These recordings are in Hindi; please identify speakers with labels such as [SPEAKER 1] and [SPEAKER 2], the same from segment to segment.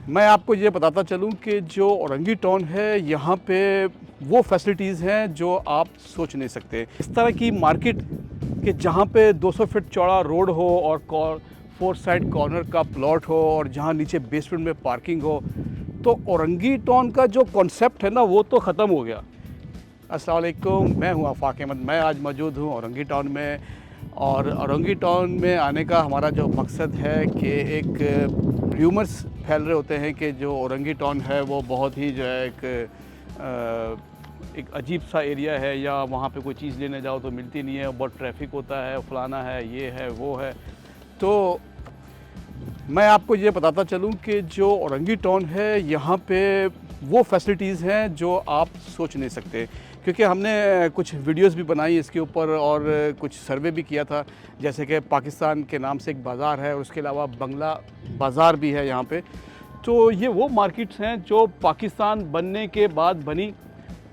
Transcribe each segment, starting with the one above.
[SPEAKER 1] मैं आपको ये बताता चलूँ कि जो औरंगी टाउन है यहाँ पे वो फैसिलिटीज़ हैं जो आप सोच नहीं सकते। इस तरह की मार्केट कि जहाँ पे 200 फीट चौड़ा रोड हो और 4 साइड कॉर्नर का प्लॉट हो और जहाँ नीचे बेसमेंट में पार्किंग हो, तो औरंगी टाउन का जो कॉन्सेप्ट है ना वो तो ख़त्म हो गया। अस्सलाम वालेकुम, मैं हूँ आफाक अहमद। मैं आज मौजूद हूँ औरंगी टाउन में और औरंगी टाउन में आने का हमारा जो मकसद है कि एक र्यूमर्स फैल रहे होते हैं कि जो औरंगी टाउन है वो बहुत ही जो है एक अजीब सा एरिया है, या वहाँ पे कोई चीज़ लेने जाओ तो मिलती नहीं है, बहुत ट्रैफिक होता है, फलाना है, ये है, वो है। तो मैं आपको ये बताता चलूँ कि जो औरंगी टाउन है यहाँ पे वो फैसिलिटीज़ हैं जो आप सोच नहीं सकते, क्योंकि हमने कुछ वीडियोस भी बनाई इसके ऊपर और कुछ सर्वे भी किया था। जैसे कि पाकिस्तान के नाम से एक बाज़ार है और उसके अलावा बंगला बाज़ार भी है यहाँ पे। तो ये वो मार्केट्स हैं जो पाकिस्तान बनने के बाद बनी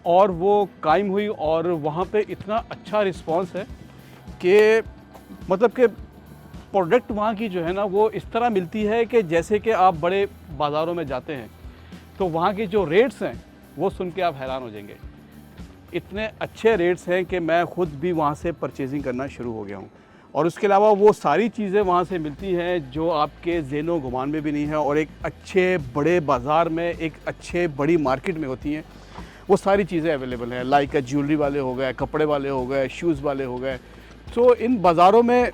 [SPEAKER 1] और वो कायम हुई, और वहाँ पे इतना अच्छा रिस्पांस है कि मतलब कि प्रोडक्ट वहाँ की जो है ना वो इस तरह मिलती है कि जैसे कि आप बड़े बाज़ारों में जाते हैं तो वहाँ के जो रेट्स हैं वो सुन के आप हैरान हो जाएंगे। इतने अच्छे रेट्स हैं कि मैं ख़ुद भी वहाँ से परचेजिंग करना शुरू हो गया हूँ। और उसके अलावा वो सारी चीज़ें वहाँ से मिलती हैं जो आपके ज़हनो गुमान में भी नहीं है और एक अच्छे बड़े बाज़ार में, एक अच्छे बड़ी मार्केट में होती हैं। वो सारी चीज़ें अवेलेबल हैं, लाइक ज्वेलरी वाले हो गए, कपड़े वाले हो गए, शूज़ वाले हो गए। तो इन बाज़ारों में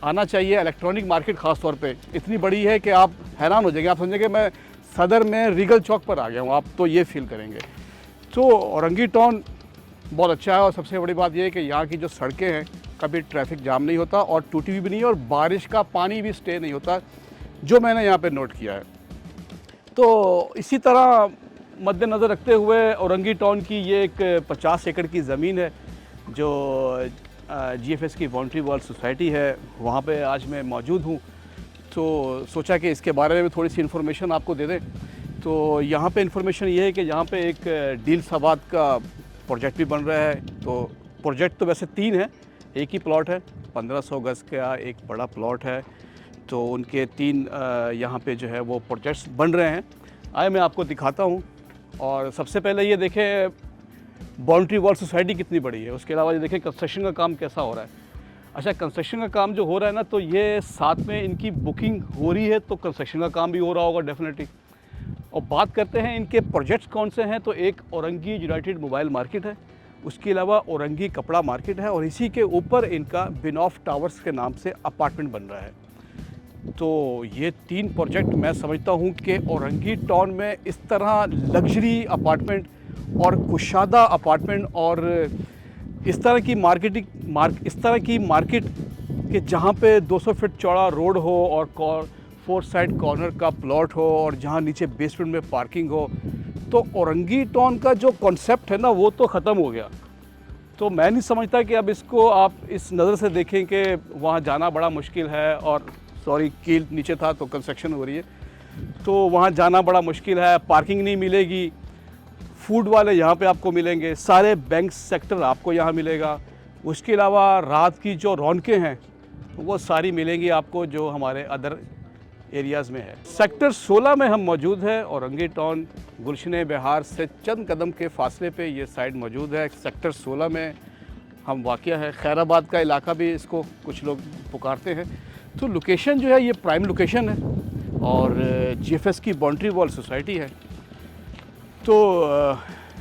[SPEAKER 1] आना चाहिए। इलेक्ट्रॉनिक मार्केट ख़ास तौर पे इतनी बड़ी है कि आप हैरान हो जाएंगे। आप समझेंगे मैं सदर में रीगल चौक पर आ गया हूँ, आप तो ये फील करेंगे। तो औरंगी टाउन बहुत अच्छा है और सबसे बड़ी बात यह है कि यहाँ की जो सड़कें हैं कभी ट्रैफिक जाम नहीं होता और टूटी हुई भी नहीं है, और बारिश का पानी भी स्टे नहीं होता, जो मैंने यहाँ पे नोट किया है। तो इसी तरह मद्देनज़र रखते हुए औरंगी टाउन की ये एक 50 एकड़ की ज़मीन है जो GFS की बाउंड्री वॉल सोसाइटी है, वहाँ पे आज मैं मौजूद हूँ। तो सोचा कि इसके बारे में थोड़ी सी इन्फॉर्मेशन आपको दे दें। तो यहाँ पे इन्फॉर्मेशन ये है कि यहाँ पे एक डील सबात का प्रोजेक्ट भी बन रहा है। तो प्रोजेक्ट तो वैसे 3 है, एक ही प्लॉट है, 1500 गज़ का एक बड़ा प्लॉट है। तो उनके 3 यहाँ पे जो है वो प्रोजेक्ट्स बन रहे हैं। आए मैं आपको दिखाता हूँ। और सबसे पहले ये देखें बाउंड्री वॉल सोसाइटी कितनी बड़ी है, उसके अलावा ये देखें कंस्ट्रक्शन का काम कैसा हो रहा है। अच्छा, कंस्ट्रक्शन का काम जो हो रहा है ना, तो ये साथ में इनकी बुकिंग हो रही है, तो कंस्ट्रक्शन का काम भी हो रहा होगा डेफिनेटली। और बात करते हैं इनके प्रोजेक्ट्स कौन से हैं, तो एक औरंगी यूनाइटेड मोबाइल मार्केट है, उसके अलावा औरंगी कपड़ा मार्केट है, और इसी के ऊपर इनका बिनॉफ टावर्स के नाम से अपार्टमेंट बन रहा है। तो ये 3 प्रोजेक्ट मैं समझता हूँ कि औरंगी टाउन में इस तरह लग्जरी अपार्टमेंट और कुशादा अपार्टमेंट और इस तरह की मार्केट कि जहाँ पे 200 फीट चौड़ा रोड हो और 4 साइड कॉर्नर का प्लॉट हो और जहाँ नीचे बेसमेंट में पार्किंग हो, तो औरंगी टाउन का जो कॉन्सेप्ट है ना वो तो ख़त्म हो गया। तो मैं नहीं समझता कि अब इसको आप इस नज़र से देखें कि वहाँ जाना बड़ा मुश्किल है, और सॉरी कील नीचे था तो कंस्ट्रक्शन हो रही है, तो वहाँ जाना बड़ा मुश्किल है, पार्किंग नहीं मिलेगी, फूड वाले यहाँ पे आपको मिलेंगे, सारे बैंक सेक्टर आपको यहाँ मिलेगा। उसके अलावा रात की जो रौनकें हैं वो सारी मिलेंगी आपको जो हमारे अदर एरियाज़ में है। सेक्टर 16 में हम मौजूद है। औरंगी टाउन गुलशन बिहार से चंद कदम के फासले पे ये साइड मौजूद है। सेक्टर 16 में हम वाक़या है। खैराबाद का इलाका भी इसको कुछ लोग पुकारते हैं। तो लोकेशन जो है ये प्राइम लोकेशन है और GFS की बाउंड्री वॉल सोसाइटी है। तो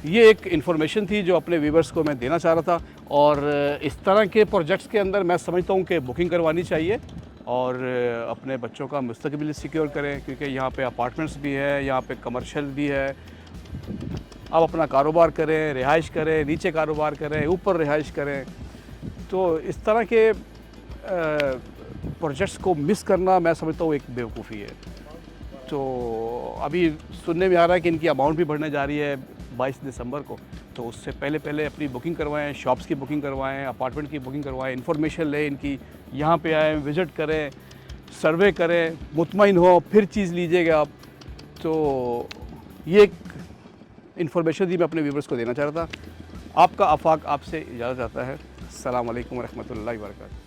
[SPEAKER 1] ये एक इन्फॉर्मेशन थी जो अपने व्यूवर्स को मैं देना चाह रहा था। और इस तरह के प्रोजेक्ट्स के अंदर मैं समझता हूँ कि बुकिंग करवानी चाहिए और अपने बच्चों का मुस्तकबिल सिक्योर करें, क्योंकि यहाँ पे अपार्टमेंट्स भी है, यहाँ पे कमर्शियल भी है। आप अपना कारोबार करें, रिहाइश करें, नीचे कारोबार करें, ऊपर रिहाइश करें। तो इस तरह के प्रोजेक्ट्स को मिस करना मैं समझता हूँ एक बेवकूफ़ी है। तो अभी सुनने में आ रहा है कि इनकी अमाउंट भी बढ़ने जा रही है 22 दिसंबर को, तो उससे पहले अपनी बुकिंग करवाएं, शॉप्स की बुकिंग करवाएं, अपार्टमेंट की बुकिंग करवाएं, इन्फॉर्मेशन लें इनकी, यहाँ पे आएँ, विज़िट करें, सर्वे करें, मुतमईन हो फिर चीज़ लीजिएगा आप। तो ये एक इन्फॉर्मेशन थी मैं अपने व्यूवर्स को देना चाह रहा था। आपका आफाक आपसे इजाज़त चाहता है। अस्सलाम वालेकुम व रहमतुल्लाहि व बरकातहू।